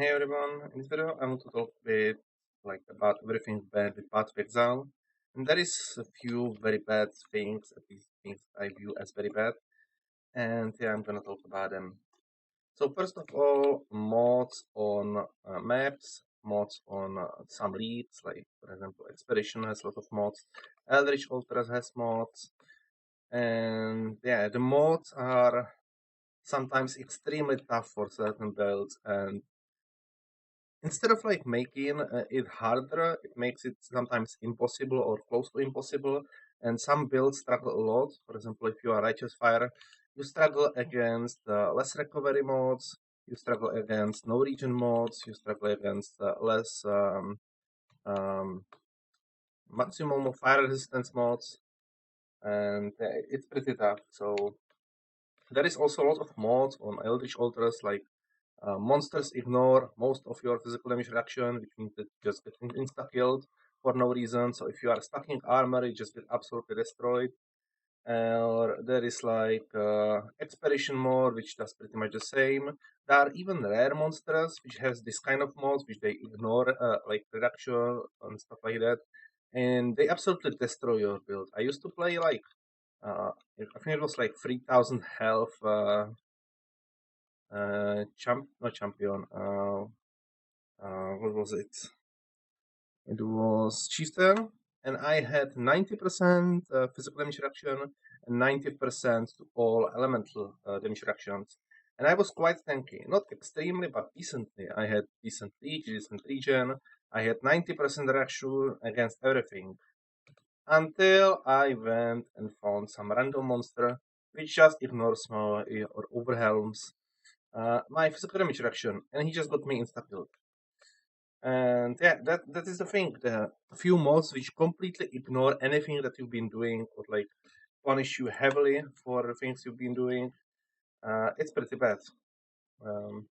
Hey everyone, in this video I want to talk a bit about everything bad with Path of Exile. And there is a few very bad things, at least things I view as very bad, and yeah, I'm gonna talk about them. So first of all, mods on maps, mods on some leads, like for example Expedition has a lot of mods, Eldritch Ultras has mods, and yeah, the mods are sometimes extremely tough for certain builds, and instead of making it harder, it makes it sometimes impossible or close to impossible. And some builds struggle a lot. For example, if you are Righteous Fire, you struggle against less recovery modes, you struggle against no region modes, you struggle against less um, maximum of fire resistance modes, and it's pretty tough. So there is also a lot of mods on Eldritch Ultras, like monsters ignore most of your physical damage reduction, which means that you just get insta-killed for no reason. So if you are stacking armor, you just get absolutely destroyed. Or there is Expedition mode, which does pretty much the same. There are even rare monsters which has this kind of modes, which they ignore, like reduction and stuff like that, and they absolutely destroy your build. I used to play uh, I think it was like 3,000 health. Not champion. What was it? It was Chieftain, and I had 90% physical damage reduction and 90% to all elemental damage reductions. And I was quite tanky, not extremely, but decently. I had decent leech, decent regen. I had 90% reduction against everything. Until I went and found some random monster which just ignores my or overwhelms my physical damage reduction, and he just got me insta killed. And yeah, that is the thing. The few mods which completely ignore anything that you've been doing or punish you heavily for the things you've been doing. It's pretty bad. Um,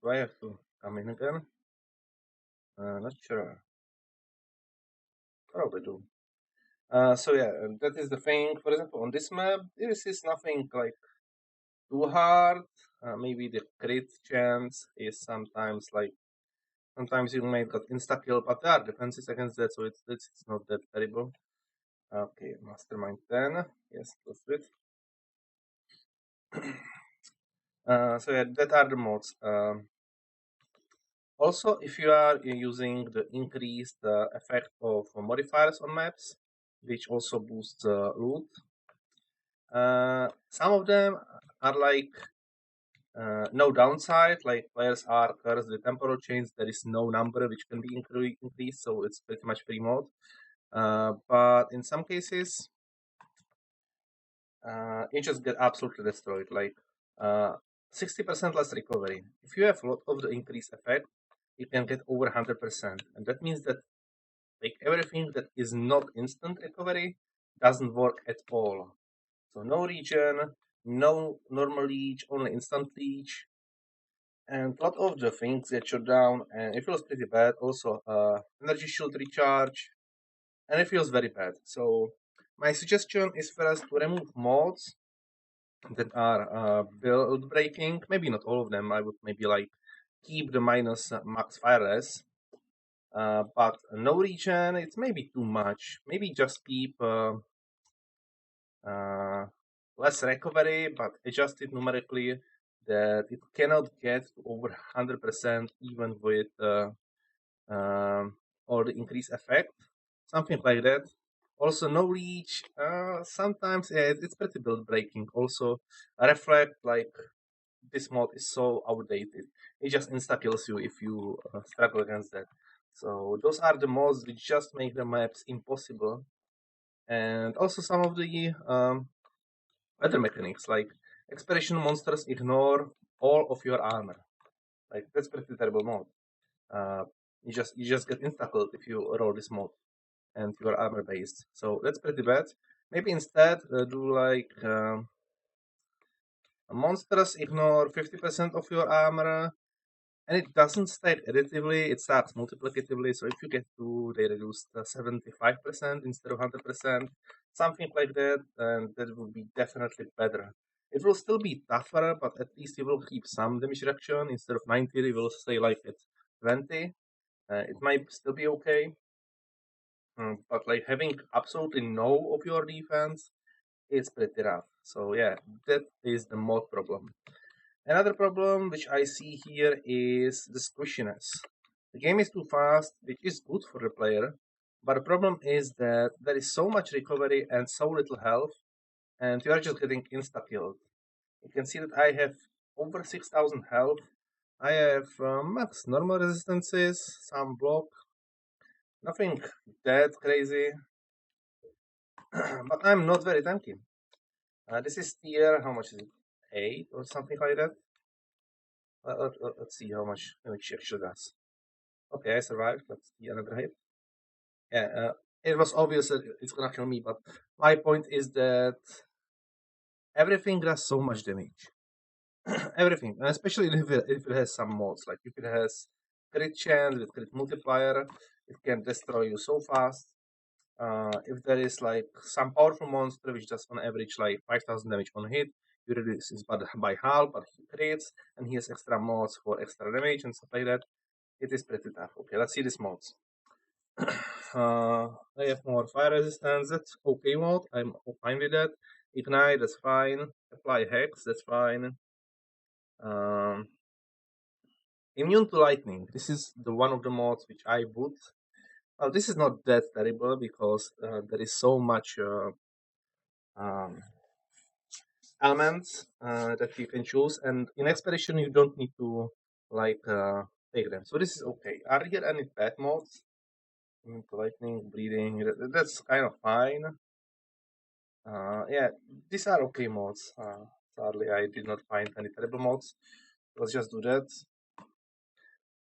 do I have to come in again? Not sure. Probably do. So yeah, that is the thing. For example, on this map, this is nothing too hard. Maybe the crit chance is sometimes you might get insta kill, but there are defenses against that, so it's not that terrible. Okay, Mastermind 10. Yes, that's it. So yeah, that are the mods. Also, if you are using the increased effect of modifiers on maps, which also boosts loot, some of them are no downside, like players are cursed with temporal chains. There is no number which can be increased, so it's pretty much free mode. But in some cases, you just get absolutely destroyed. 60% less recovery. If you have a lot of the increase effect, you can get over 100%, and that means that everything that is not instant recovery doesn't work at all. So no regen, no normal leech, only instant leech, and a lot of the things get shut down, and it feels pretty bad. Also, energy shield recharge, and it feels very bad. So my suggestion is first to remove mods that are build breaking. Maybe not all of them. I would maybe keep the minus max fireless, but no regen. It's maybe too much. Maybe just keep uh, less recovery, but adjust it numerically that it cannot get to over 100% even with all the increased effect. Something like that. Also, no reach. Sometimes yeah, it's pretty build breaking. Also, reflect this mod is so outdated. It just insta kills you if you struggle against that. So those are the mods which just make the maps impossible. And also some of the other mechanics, like expedition monsters ignore all of your armor. Like that's pretty terrible mod. Uh, you just get insta killed if you roll this mod and you are armor based. So that's pretty bad. Maybe instead do monsters ignore 50% of your armor, and it doesn't stack additively, it stacks multiplicatively. So if you get 2, they reduce 75% instead of 100%, something like that, and that would be definitely better. It will still be tougher, but at least you will keep some damage reduction. Instead of 90, you will stay like at 20. It might still be okay. But like having absolutely no of your defense is pretty rough. So yeah, that is the mod problem. Another problem which I see here is the squishiness. The game is too fast, which is good for the player, but the problem is that there is so much recovery and so little health, and you are just getting insta killed. You can see that I have over 6,000 health. I have max normal resistances, some block, nothing that crazy, but I'm not very tanky. This is tier, how much is it? 8 or something like that. Let's see how much damage actually does. Okay, I survived. Let's see another hit. Yeah, it was obvious that it's gonna kill me, but my point is that everything does so much damage. Everything, and especially if it has some mods, like if it has crit chance with crit multiplier, it can destroy you so fast. If there is like some powerful monster which does on average like 5,000 damage on hit, you reduce his by half, but he crits, and he has extra mods for extra damage and stuff like that. It is pretty tough. Okay, let's see these mods. I have more fire resistance. That's okay mode. I'm fine with that. Ignite, that's fine. Apply hex, that's fine. Um, Immune to lightning. This is the one of the mods which I boot. Well, this is not that terrible because there is so much um, elements that you can choose, and in expedition you don't need to like take them. So this is okay. Are here any bad mods? Immune to lightning, bleeding. That's kind of fine. Yeah, these are okay mods. Sadly, I did not find any terrible mods. Let's just do that.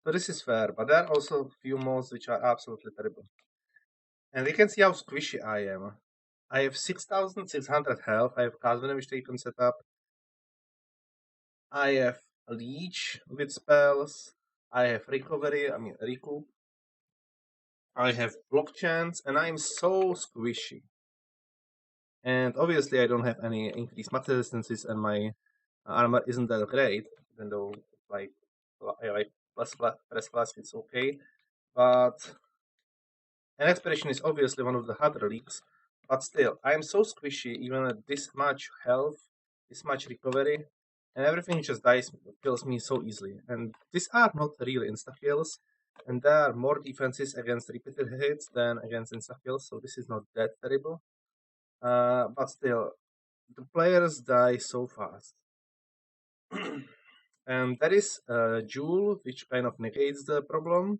So this is fair, but there are also few mods which are absolutely terrible. And we can see how squishy I am. I have 6,600 health. I have cast damage taken set up. I have leech with spells. I have recovery. I mean recoup. I have block chance, and I am so squishy. And obviously, I don't have any increased max resistances, and my armor isn't that great, even though like I like press class, it's okay. But an expedition is obviously one of the harder leagues. But still, I am so squishy, even at this much health, this much recovery, and everything just kills me so easily. And these are not really insta kills, and there are more defenses against repeated hits than against insta kills, so this is not that terrible. But still, the players die so fast. And that is a jewel which kind of negates the problem.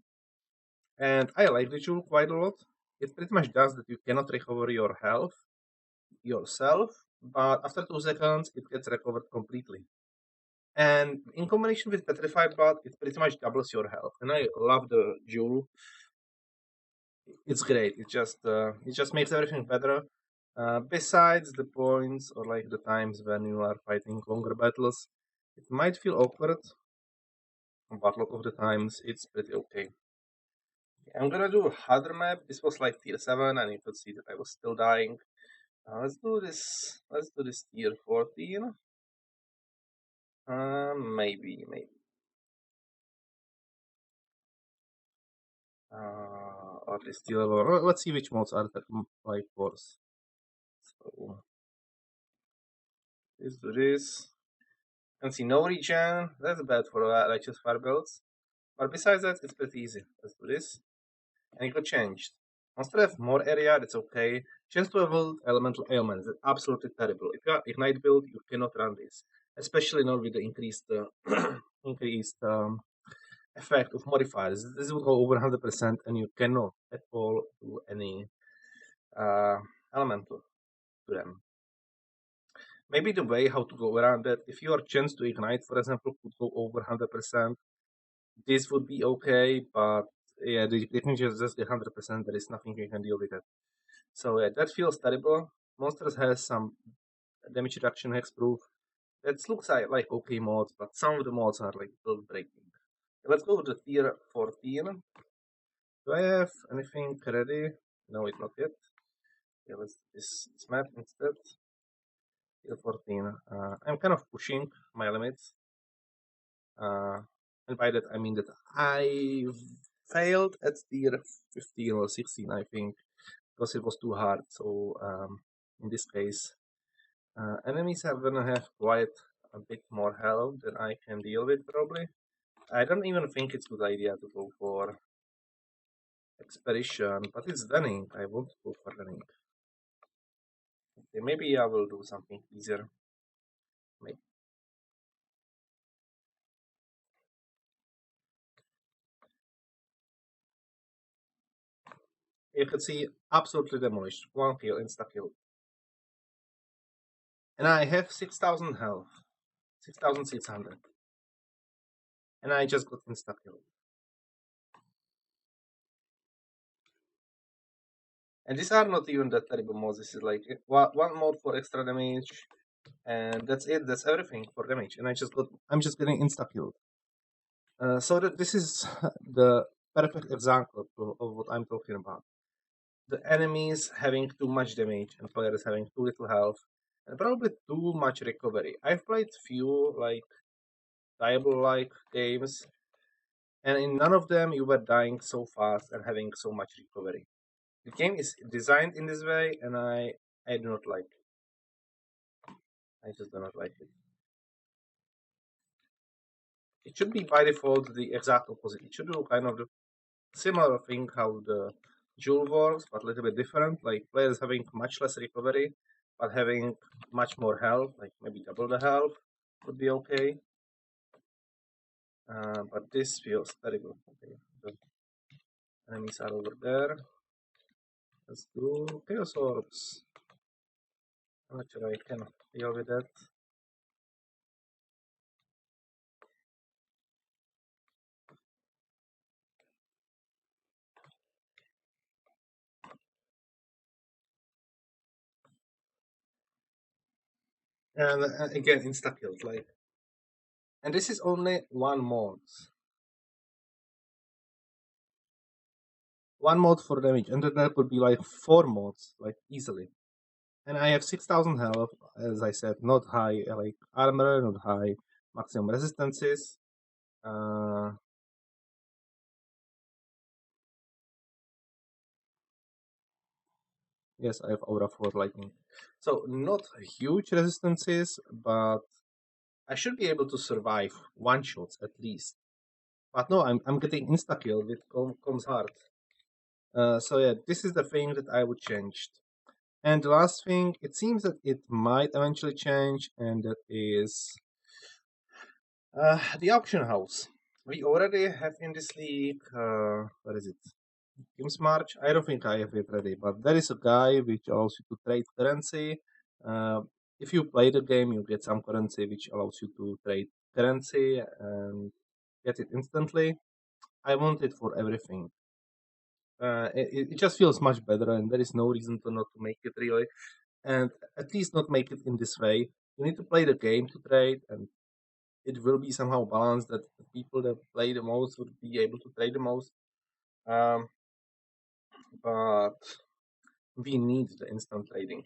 And I like the jewel quite a lot. It pretty much does that you cannot recover your health yourself, but after 2 seconds it gets recovered completely. And in combination with Petrified Blood, it pretty much doubles your health. And I love the jewel. It's great. It just makes everything better. Besides the points or like the times when you are fighting longer battles, it might feel awkward, but a lot of the times it's pretty okay. I'm gonna do a harder map. This was like tier 7, and you could see that I was still dying. Let's do this. Let's do this tier 14. Maybe. Or at least tier level. Let's see which modes are like worse. So let's do this. And see no regen. That's bad for righteous fire belts. But besides that, it's pretty easy. Let's do this. And it got changed. Monster have more area, that's okay. Chance to avoid elemental ailments, that's absolutely terrible. If you are Ignite build, you cannot run this. Especially now with the increased effect of modifiers. This will go over 100% and you cannot at all do any elemental to them. Maybe the way how to go around that, if your chance to Ignite, for example, could go over 100%, this would be okay, but yeah, the can just get 100%, there is nothing you can deal with it. So yeah, that feels terrible. Monsters has some damage reduction hexproof. That looks like okay mods, but some of the mods are like build breaking. Let's go to tier 14. Do I have anything ready? No, it's not yet. Yeah, let's do this map instead. Tier 14. I'm kind of pushing my limits. And by that I mean that I failed at tier 15 or 16, I think, because it was too hard. So in this case, enemies are gonna have quite a bit more health than I can deal with probably. I don't even think it's a good idea to go for expedition, but it's Dunning. I won't go for Dunning. Okay, maybe I will do something easier. Maybe. You can see absolutely demolished. One kill, insta kill. And I have 6,000 health. 6,600. And I just got insta kill. And these are not even that terrible mods. This is like one mod for extra damage, and that's it. That's everything for damage. And I'm just getting insta killed. So that this is the perfect example of what I'm talking about. The enemies having too much damage and players having too little health and probably too much recovery. I've played few like Diablo like games, and in none of them you were dying so fast and having so much recovery. The game is designed in this way, and I do not like it. I just do not like it. It should be by default the exact opposite. It should do kind of the similar thing how the Jewel works, but a little bit different. Like players having much less recovery, but having much more health, like maybe double the health would be okay. But this feels terrible. Okay, the enemies are over there. Let's do Chaos Orbs. I'm not sure I can deal with that. And again, insta kills. Like, and this is only one mod. One mod for damage, and then that would be like 4 mods, like easily. And I have 6,000 health, as I said, not high like armor, not high maximum resistances. Yes, I have aura for lightning. So not huge resistances, but I should be able to survive one shots at least. But no, I'm getting insta kill with comes hard. So yeah, this is the thing that I would change. And the last thing, it seems that it might eventually change, and that is the auction house. We already have in this league, what is it? Games March? I don't think I have it ready, but there is a guy which allows you to trade currency. Uh, if you play the game, you get some currency which allows you to trade currency and get it instantly. I want it for everything. It just feels much better, and there is no reason to not to make it really, and at least not make it in this way. You need to play the game to trade, and it will be somehow balanced that the people that play the most would be able to trade the most. Um, but we need the instant trading.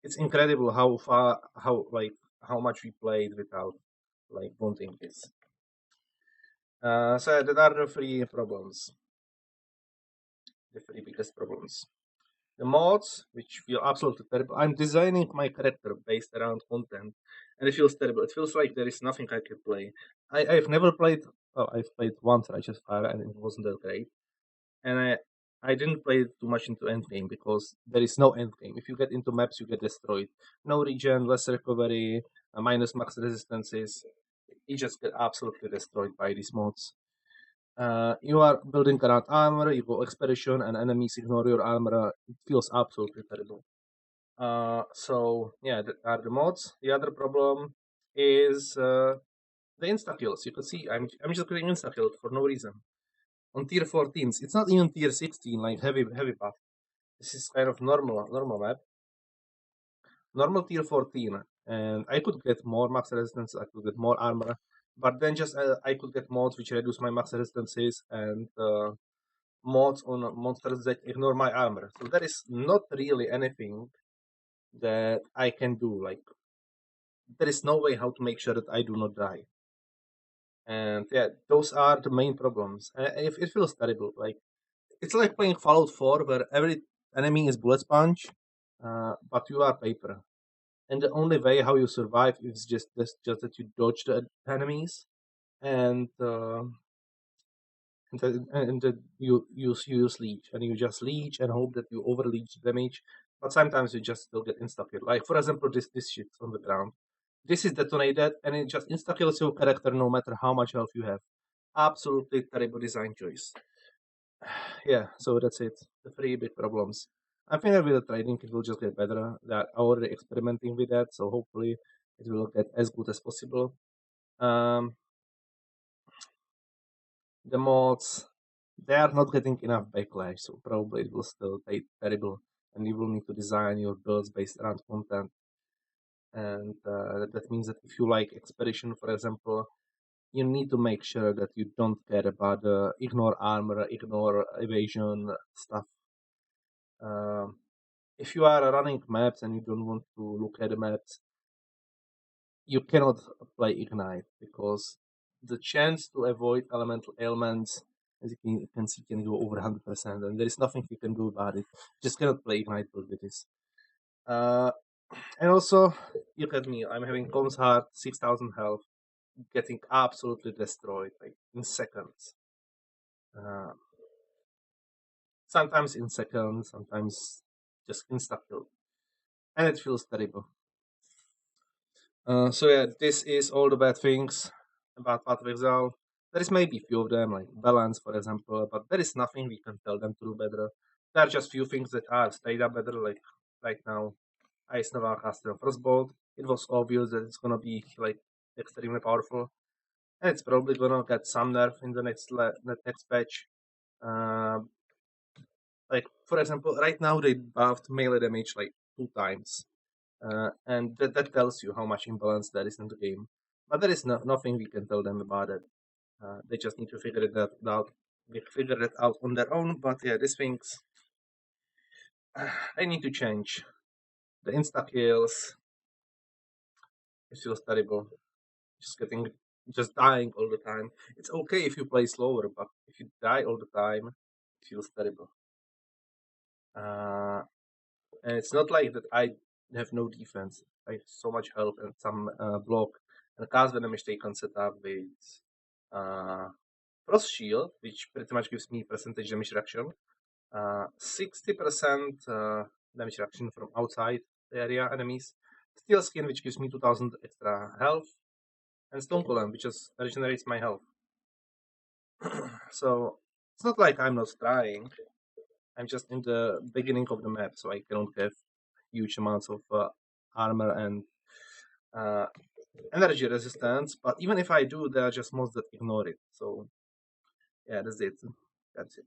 It's incredible how much we played without like wanting this. So there are the three problems, the three biggest problems. The mods, which feel absolutely terrible. I'm designing my character based around content, and it feels terrible. It feels like there is nothing I can play. I've never played. Well, I've played once Righteous Fire, and it wasn't that great. And I didn't play too much into endgame because there is no endgame. If you get into maps, you get destroyed. No regen, less recovery, minus max resistances. You just get absolutely destroyed by these mods. You are building around armor, you go expedition, and enemies ignore your armor. It feels absolutely terrible. So yeah, that are the mods. The other problem is the insta kills. You can see I'm just getting insta killed for no reason on tier 14s. It's not even tier 16 like heavy buff. This is kind of normal map, normal tier 14, and I could get more max resistance. I could get more armor, but then just I could get mods which reduce my max resistances and mods on monsters that ignore my armor. So there is not really anything that I can do. Like there is no way how to make sure that I do not die. And yeah, those are the main problems. It feels terrible. Like it's like playing Fallout 4, where every enemy is bullet sponge, but you are paper. And the only way how you survive is just that you dodge the enemies and and that you use leech, and you just leech and hope that you over leech damage. But sometimes you just still get insta kill. Like for example, this shit on the ground. This is detonated and it just insta kills your character no matter how much health you have. Absolutely terrible design choice. Yeah, so that's it. The three big problems. I think that with the trading it will just get better. That already experimenting with that, so hopefully it will get as good as possible. Um, the mods, they are not getting enough backlash, so probably it will still take terrible, and you will need to design your builds based around content. And that means that if you like expedition, for example, you need to make sure that you don't care about ignore armor, ignore evasion stuff. Um, if you are running maps and you don't want to look at the maps, you cannot play Ignite because the chance to avoid elemental ailments, as you can see, can go over 100%, and there is nothing you can do about it. Just cannot play Ignite build with this. Uh, and also, look at me. I'm having Comms Heart, 6,000 health, getting absolutely destroyed like in seconds. Uh, Sometimes in seconds, sometimes just insta kill, and it feels terrible. So yeah, this is all the bad things about Path of Exile. There is maybe few of them, like balance, for example, but there is nothing we can tell them to do better. There are just few things that are straight up better, like right now, Ice Nova Caster Frostbolt. It was obvious that it's gonna be like extremely powerful, and it's probably gonna get some nerf in the the next patch. Uh, like for example, right now they buffed melee damage like 2 times, and that tells you how much imbalance there is in the game. But there is nothing we can tell them about it. They just need to figure it out. They figure it out on their own. But yeah, these things they need to change. The insta kills, it feels terrible. Just getting, just dying all the time. It's okay if you play slower, but if you die all the time, it feels terrible. Uh, and it's not like that I have no defense. I have so much health and some block. And cast venom is taken set up with uh, Frost Shield, which pretty much gives me percentage damage reduction. 60% damage reduction from outside the area enemies. Steel Skin, which gives me 2000 extra health. And Stone Golem, which just regenerates my health. So it's not like I'm not trying. I'm just in the beginning of the map, so I cannot have huge amounts of armor and uh, energy resistance. But even if I do, there are just mods that ignore it. So yeah, that's it. That's it.